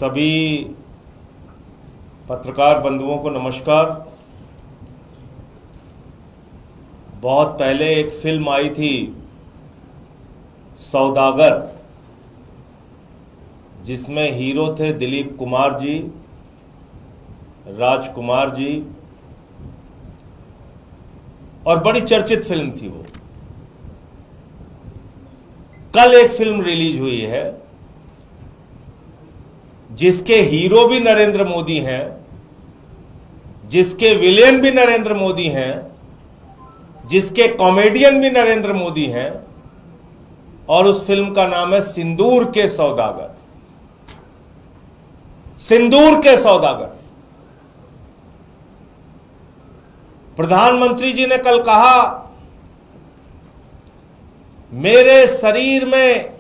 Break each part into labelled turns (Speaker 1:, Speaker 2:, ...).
Speaker 1: सभी पत्रकार बंधुओं को नमस्कार। बहुत पहले एक फिल्म आई थी सौदागर, जिसमें हीरो थे दिलीप कुमार जी, राजकुमार जी, और बड़ी चर्चित फिल्म थी वो। कल एक फिल्म रिलीज हुई है जिसके हीरो भी नरेंद्र मोदी हैं, जिसके विलेन भी नरेंद्र मोदी हैं, जिसके कॉमेडियन भी नरेंद्र मोदी हैं, और उस फिल्म का नाम है सिंदूर के सौदागर। सिंदूर के सौदागर। प्रधानमंत्री जी ने कल कहा, मेरे शरीर में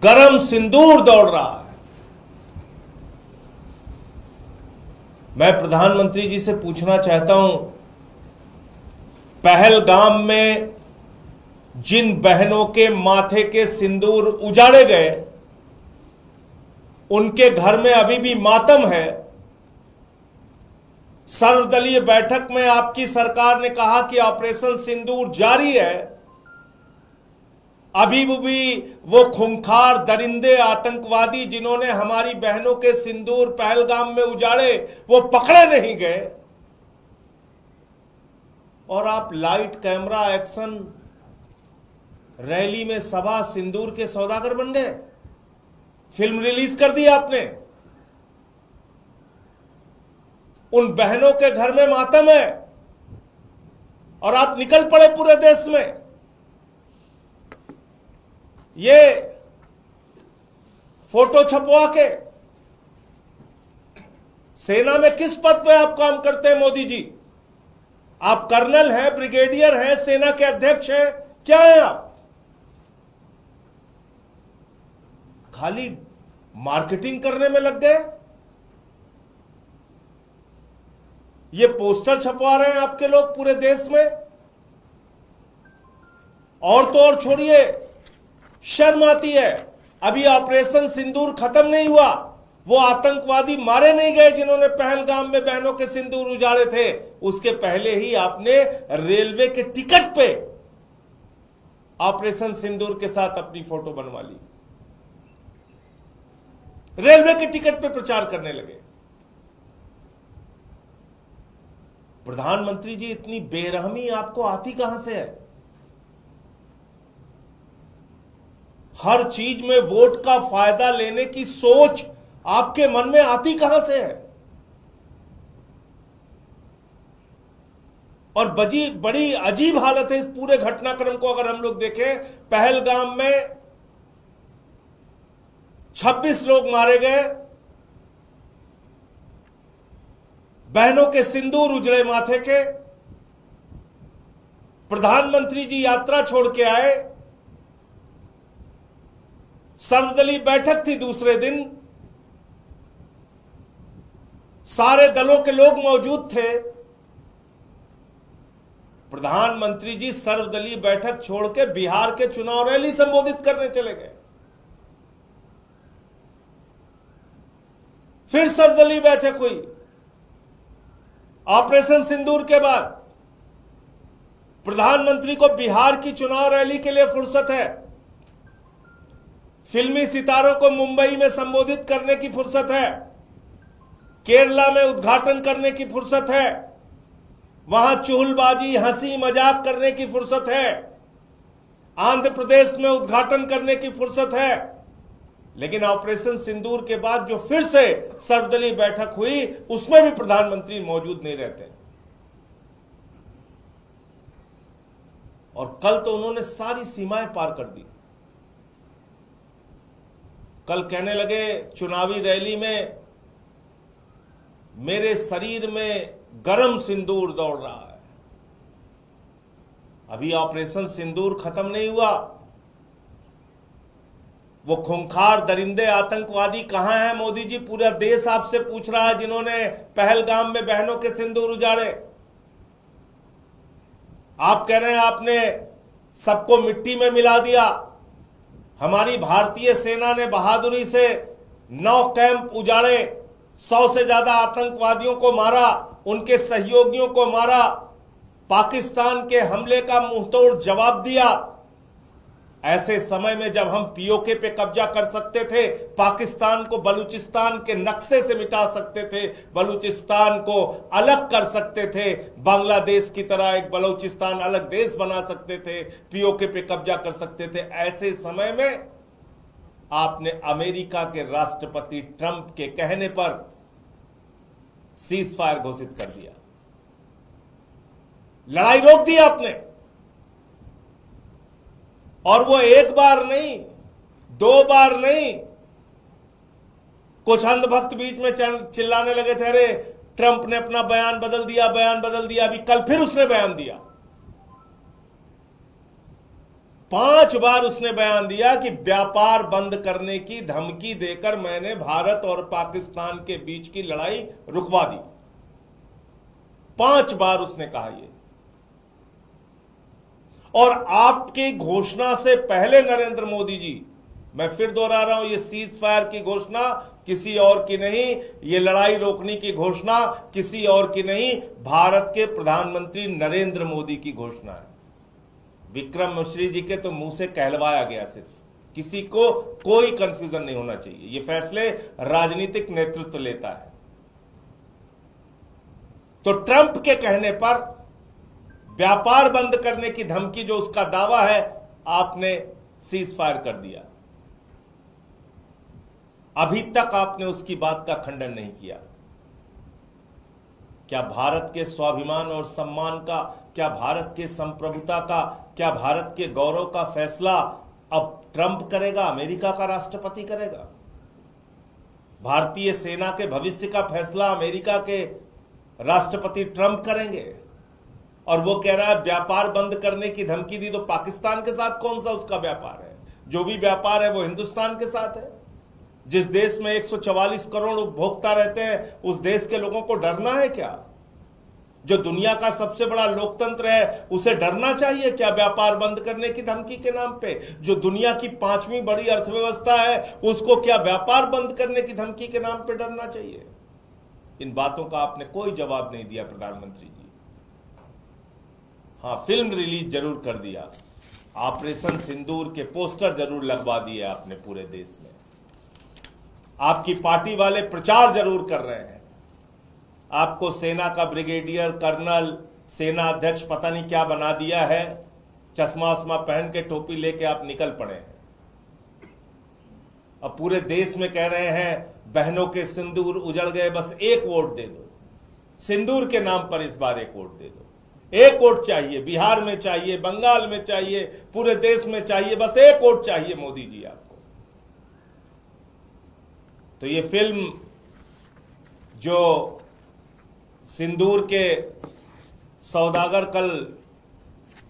Speaker 1: गरम सिंदूर दौड़ रहा है। मैं प्रधानमंत्री जी से पूछना चाहता हूं, पहलगाम में जिन बहनों के माथे के सिंदूर उजाड़े गए, उनके घर में अभी भी मातम है। सर्वदलीय बैठक में आपकी सरकार ने कहा कि ऑपरेशन सिंदूर जारी है। अभी भी वो खूंखार दरिंदे आतंकवादी जिन्होंने हमारी बहनों के सिंदूर पहलगाम में उजाड़े, वो पकड़े नहीं गए। और आप लाइट कैमरा एक्शन रैली में सभा सिंदूर के सौदागर बन गए। फिल्म रिलीज कर दी आपने। उन बहनों के घर में मातम है और आप निकल पड़े पूरे देश में। ये फोटो छपवा के सेना में किस पद पे आप काम करते हैं मोदी जी? आप कर्नल हैं, ब्रिगेडियर हैं, सेना के अध्यक्ष हैं, क्या हैं आप? खाली मार्केटिंग करने में लग गए। ये पोस्टर छपवा रहे हैं आपके लोग पूरे देश में। और तो और छोड़िए, शर्म आती है। अभी ऑपरेशन सिंदूर खत्म नहीं हुआ, वो आतंकवादी मारे नहीं गए जिन्होंने पहलगाम में बहनों के सिंदूर उजाड़े थे। उसके पहले ही आपने रेलवे के टिकट पे ऑपरेशन सिंदूर के साथ अपनी फोटो बनवा ली। रेलवे के टिकट पे प्रचार करने लगे। प्रधानमंत्री जी, इतनी बेरहमी आपको आती कहां से है? हर चीज में वोट का फायदा लेने की सोच आपके मन में आती कहां से है? और बड़ी अजीब हालत है इस पूरे घटनाक्रम को अगर हम लोग देखें। पहलगाम में 26 लोग मारे गए, बहनों के सिंदूर उजड़े माथे के। प्रधानमंत्री जी यात्रा छोड़ के आए, सर्वदलीय बैठक थी दूसरे दिन, सारे दलों के लोग मौजूद थे। प्रधानमंत्री जी सर्वदलीय बैठक छोड़ के बिहार के चुनाव रैली संबोधित करने चले गए। फिर सर्वदलीय बैठक हुई ऑपरेशन सिंदूर के बाद। प्रधानमंत्री को बिहार की चुनाव रैली के लिए फुर्सत है, फिल्मी सितारों को मुंबई में संबोधित करने की फुर्सत है, केरला में उद्घाटन करने की फुर्सत है, वहां चुहलबाजी हंसी मजाक करने की फुर्सत है, आंध्र प्रदेश में उद्घाटन करने की फुर्सत है। लेकिन ऑपरेशन सिंदूर के बाद जो फिर से सर्वदलीय बैठक हुई, उसमें भी प्रधानमंत्री मौजूद नहीं रहते। और कल तो उन्होंने सारी सीमाएं पार कर दी। कल कहने लगे चुनावी रैली में, मेरे शरीर में गरम सिंदूर दौड़ रहा है। अभी ऑपरेशन सिंदूर खत्म नहीं हुआ। वो खूंखार दरिंदे आतंकवादी कहां हैं मोदी जी? पूरा देश आपसे पूछ रहा है, जिन्होंने पहलगाम में बहनों के सिंदूर उजाड़े। आप कह रहे हैं आपने सबको मिट्टी में मिला दिया। हमारी भारतीय सेना ने बहादुरी से 9 कैंप उजाड़े, 100 से ज्यादा आतंकवादियों को मारा, उनके सहयोगियों को मारा, पाकिस्तान के हमले का मुंहतोड़ जवाब दिया। ऐसे समय में जब हम पीओके पे कब्जा कर सकते थे, पाकिस्तान को बलूचिस्तान के नक्शे से मिटा सकते थे, बलूचिस्तान को अलग कर सकते थे, बांग्लादेश की तरह एक बलूचिस्तान अलग देश बना सकते थे, पीओके पे कब्जा कर सकते थे, ऐसे समय में आपने अमेरिका के राष्ट्रपति ट्रंप के कहने पर सीज फायर घोषित कर दिया, लड़ाई रोक दी आपने। और वो एक बार नहीं, 2 बार नहीं, कुछ अंधभक्त बीच में चिल्लाने लगे थे, अरे ट्रंप ने अपना बयान बदल दिया, बयान बदल दिया। अभी कल फिर उसने बयान दिया, 5 बार उसने बयान दिया कि व्यापार बंद करने की धमकी देकर मैंने भारत और पाकिस्तान के बीच की लड़ाई रुकवा दी। 5 बार उसने कहा ये। और आपकी घोषणा से पहले नरेंद्र मोदी जी, मैं फिर दोहरा रहा हूं, ये सीज फायर की घोषणा किसी और की नहीं, ये लड़ाई रोकने की घोषणा किसी और की नहीं, भारत के प्रधानमंत्री नरेंद्र मोदी की घोषणा है। विक्रम मिश्री जी के तो मुंह से कहलवाया गया, सिर्फ किसी को कोई कंफ्यूजन नहीं होना चाहिए, ये फैसले राजनीतिक नेतृत्व लेता है। तो ट्रंप के कहने पर व्यापार बंद करने की धमकी, जो उसका दावा है, आपने सीज फायर कर दिया। अभी तक आपने उसकी बात का खंडन नहीं किया। क्या भारत के स्वाभिमान और सम्मान का, क्या भारत के संप्रभुता का, क्या भारत के गौरव का फैसला अब ट्रंप करेगा, अमेरिका का राष्ट्रपति करेगा? भारतीय सेना के भविष्य का फैसला अमेरिका के राष्ट्रपति ट्रंप करेंगे। और वो कह रहा है व्यापार बंद करने की धमकी दी, तो पाकिस्तान के साथ कौन सा उसका व्यापार है? जो भी व्यापार है वो हिंदुस्तान के साथ है। जिस देश में 144 करोड़ उपभोक्ता रहते हैं, उस देश के लोगों को डरना है क्या? जो दुनिया का सबसे बड़ा लोकतंत्र है, उसे डरना चाहिए क्या व्यापार बंद करने की धमकी के नाम पे? जो दुनिया की 5वीं बड़ी अर्थव्यवस्था है, उसको क्या व्यापार बंद करने की धमकी के नाम पे डरना चाहिए? इन बातों का आपने कोई जवाब नहीं दिया प्रधानमंत्री जी। हाँ, फिल्म रिलीज जरूर कर दिया, ऑपरेशन सिंदूर के पोस्टर जरूर लगवा दिए आपने पूरे देश में, आपकी पार्टी वाले प्रचार जरूर कर रहे हैं, आपको सेना का ब्रिगेडियर कर्नल, सेना अध्यक्ष पता नहीं क्या बना दिया है, चश्मा उश्मा पहन के टोपी लेके आप निकल पड़े हैं। अब पूरे देश में कह रहे हैं बहनों के सिंदूर उजड़ गए, बस एक वोट दे दो, सिंदूर के नाम पर इस बार एक वोट दे दो। एक वोट चाहिए, बिहार में चाहिए, बंगाल में चाहिए, पूरे देश में चाहिए, बस एक वोट चाहिए मोदी जी आपको। तो ये फिल्म जो सिंदूर के सौदागर कल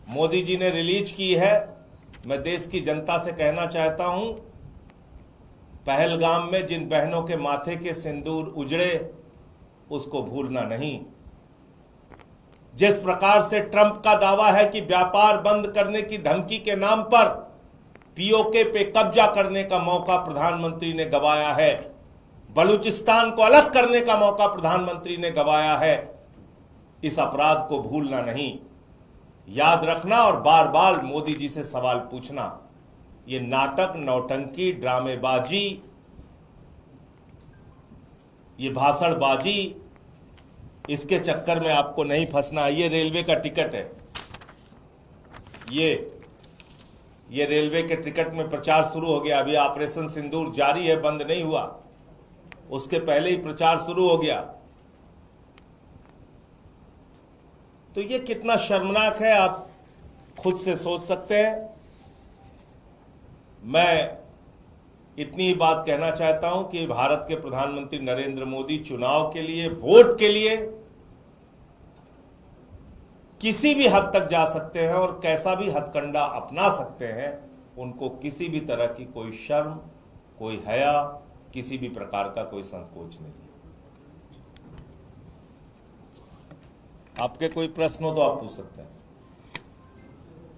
Speaker 1: मोदी जी ने रिलीज की है, मैं देश की जनता से कहना चाहता हूं, पहलगाम में जिन बहनों के माथे के सिंदूर उजड़े, उसको भूलना नहीं। जिस प्रकार से ट्रंप का दावा है कि व्यापार बंद करने की धमकी के नाम पर पीओके पे कब्जा करने का मौका प्रधानमंत्री ने गंवाया है, बलूचिस्तान को अलग करने का मौका प्रधानमंत्री ने गंवाया है, इस अपराध को भूलना नहीं, याद रखना और बार बार मोदी जी से सवाल पूछना। ये नाटक, नौटंकी, ड्रामेबाजी, ये भाषणबाजी, इसके चक्कर में आपको नहीं फंसना। ये रेलवे का टिकट है, ये रेलवे के टिकट में प्रचार शुरू हो गया। अभी ऑपरेशन सिंदूर जारी है, बंद नहीं हुआ, उसके पहले ही प्रचार शुरू हो गया। तो ये कितना शर्मनाक है, आप खुद से सोच सकते हैं। मैं इतनी ही बात कहना चाहता हूं कि भारत के प्रधानमंत्री नरेंद्र मोदी चुनाव के लिए, वोट के लिए किसी भी हद तक जा सकते हैं और कैसा भी हथकंडा अपना सकते हैं। उनको किसी भी तरह की कोई शर्म, कोई हया, किसी भी प्रकार का कोई संकोच नहीं है। आपके कोई प्रश्न हो तो आप पूछ सकते हैं।